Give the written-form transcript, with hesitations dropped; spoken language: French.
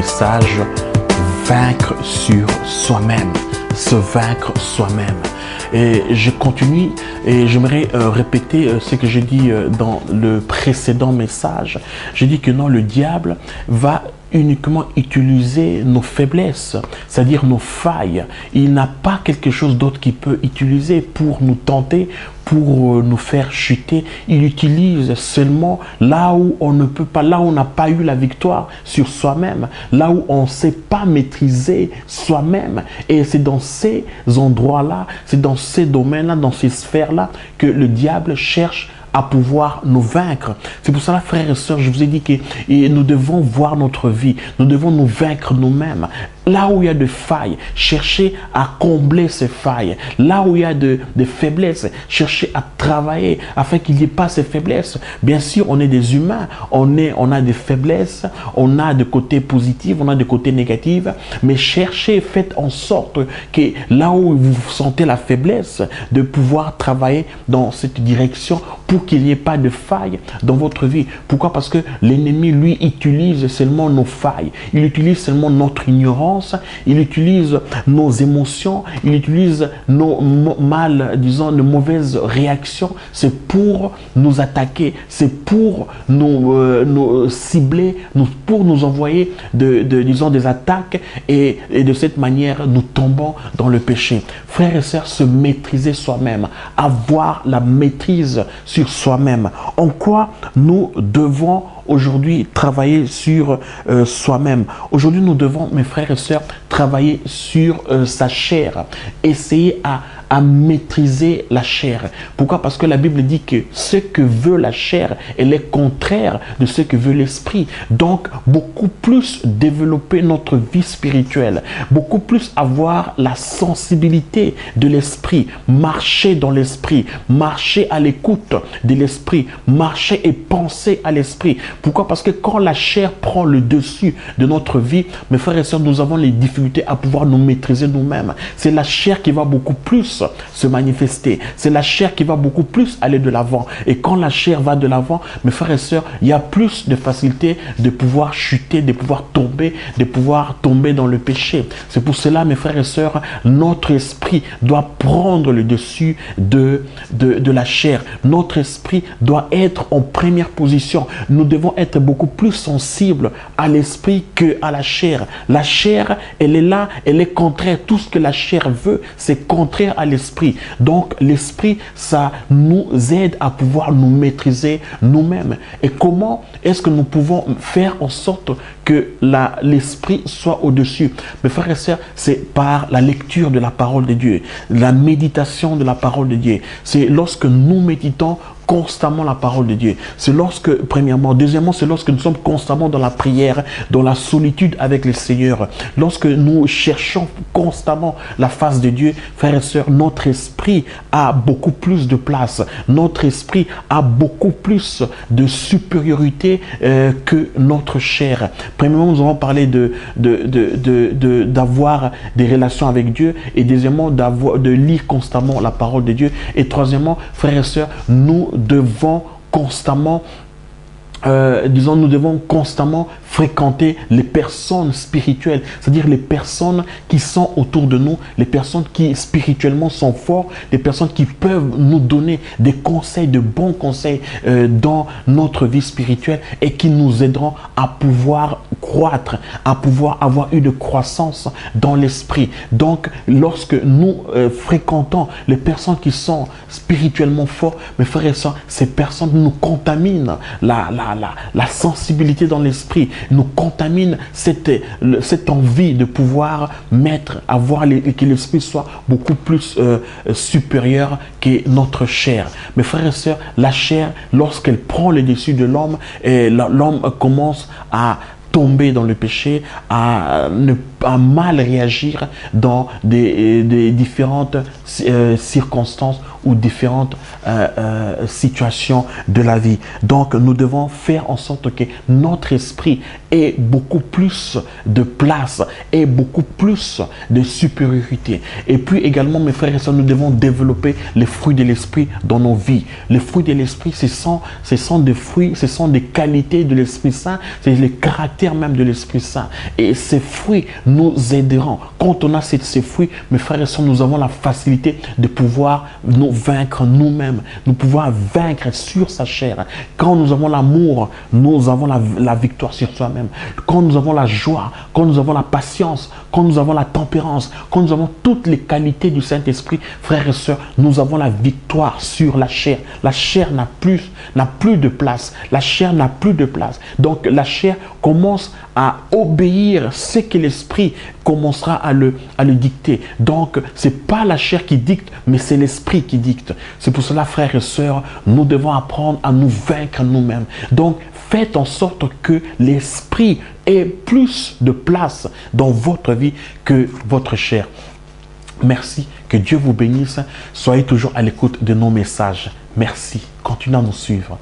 message vaincre sur soi-même, se vaincre soi-même. Et je continue et j'aimerais répéter ce que j'ai dit dans le précédent message. J'ai dit que non, le diable va uniquement utiliser nos faiblesses, c'est-à-dire nos failles. Il n'a pas quelque chose d'autre qu'il peut utiliser pour nous tenter, pour nous faire chuter. Il utilise seulement là où on ne peut pas, là où on n'a pas eu la victoire sur soi-même, là où on ne sait pas maîtriser soi-même. Et c'est dans ces endroits-là, c'est dans ces domaines-là, dans ces sphères-là que le diable cherche à pouvoir nous vaincre. C'est pour cela, frères et sœurs, je vous ai dit que nous devons voir notre vie, nous devons nous vaincre nous-mêmes. Là où il y a des failles, chercher à combler ces failles. Là où il y a des faiblesses, chercher à travailler afin qu'il n'y ait pas ces faiblesses. Bien sûr, on est des humains, on a des faiblesses, on a des côtés positifs, on a des côtés négatifs, mais cherchez, faites en sorte que là où vous sentez la faiblesse, de pouvoir travailler dans cette direction pour qu'il n'y ait pas de failles dans votre vie. Pourquoi? Parce que l'ennemi, lui, utilise seulement nos failles. Il utilise seulement notre ignorance. Il utilise nos émotions, il utilise nos disons, nos mauvaises réactions. C'est pour nous attaquer, c'est pour nous cibler, pour nous envoyer disons, des attaques et de cette manière, nous tombons dans le péché. Frères et sœurs, se maîtriser soi-même, avoir la maîtrise sur soi-même. En quoi nous devons aujourd'hui travailler sur soi-même? Aujourd'hui, nous devons, mes frères et sœurs, travailler sur sa chair. Essayer à maîtriser la chair. Pourquoi? Parce que la Bible dit que ce que veut la chair, elle est contraire de ce que veut l'esprit. Donc, beaucoup plus développer notre vie spirituelle, beaucoup plus avoir la sensibilité de l'esprit, marcher dans l'esprit, marcher à l'écoute de l'esprit, marcher et penser à l'esprit. Pourquoi? Parce que quand la chair prend le dessus de notre vie, mes frères et sœurs, nous avons les difficultés à pouvoir nous maîtriser nous-mêmes. C'est la chair qui va beaucoup plus se manifester. C'est la chair qui va beaucoup plus aller de l'avant. Et quand la chair va de l'avant, mes frères et sœurs, il y a plus de facilité de pouvoir chuter, de pouvoir tomber dans le péché. C'est pour cela, mes frères et sœurs, notre esprit doit prendre le dessus de la chair. Notre esprit doit être en première position. Nous devons être beaucoup plus sensibles à l'esprit qu'à la chair. La chair, elle est là, elle est contraire. Tout ce que la chair veut, c'est contraire à l'esprit. Donc, l'esprit, ça nous aide à pouvoir nous maîtriser nous-mêmes. Et comment est-ce que nous pouvons faire en sorte que l'esprit soit au-dessus? Mes frères et sœurs, c'est par la lecture de la parole de Dieu, la méditation de la parole de Dieu. C'est lorsque nous méditons constamment la parole de Dieu. C'est lorsque, premièrement, deuxièmement, c'est lorsque nous sommes constamment dans la prière, dans la solitude avec le Seigneur. Lorsque nous cherchons constamment la face de Dieu, frères et sœurs, notre esprit a beaucoup plus de place. Notre esprit a beaucoup plus de supériorité que notre chair. Premièrement, nous avons parlé d'avoir des relations avec Dieu, et deuxièmement, de lire constamment la parole de Dieu, et troisièmement, frères et sœurs, nous devons constamment nous devons constamment fréquenter les personnes spirituelles, c'est-à-dire les personnes qui sont autour de nous, les personnes qui spirituellement sont fortes, les personnes qui peuvent nous donner des conseils, de bons conseils dans notre vie spirituelle, et qui nous aideront à pouvoir croître, à pouvoir avoir une croissance dans l'esprit. Donc, lorsque nous fréquentons les personnes qui sont spirituellement fortes, mes frères et sœurs, ces personnes nous contaminent la sensibilité dans l'esprit, nous contamine cette envie de pouvoir que l'esprit soit beaucoup plus supérieur que notre chair. Mes frères et sœurs, la chair, lorsqu'elle prend le dessus de l'homme, l'homme commence à tomber dans le péché, à mal réagir dans des différentes circonstances ou différentes situations de la vie. Donc, nous devons faire en sorte que notre esprit ait beaucoup plus de place et beaucoup plus de supériorité. Et puis également, mes frères et sœurs, nous devons développer les fruits de l'esprit dans nos vies. Les fruits de l'esprit, ce sont des fruits, ce sont des qualités de l'Esprit Saint, c'est le caractère même de l'Esprit Saint. Et ces fruits nous aideront. Quand on a ces fruits, mes frères et sœurs, nous avons la facilité de pouvoir nous vaincre nous-mêmes, nous pouvoir vaincre sur sa chair. Quand nous avons l'amour, nous avons la victoire sur soi-même. Quand nous avons la joie, quand nous avons la patience, quand nous avons la tempérance, quand nous avons toutes les qualités du Saint-Esprit, frères et sœurs, nous avons la victoire sur la chair. La chair n'a plus de place. La chair n'a plus de place. Donc la chair commence à obéir ce que l'esprit commencera à le dicter. Donc c'est pas la chair qui dicte, mais c'est l'esprit qui dicte. C'est pour cela, frères et sœurs, nous devons apprendre à nous vaincre nous-mêmes. Donc faites en sorte que l'esprit ait plus de place dans votre vie que votre chair. Merci, que Dieu vous bénisse. Soyez toujours à l'écoute de nos messages. Merci, continuez à nous suivre.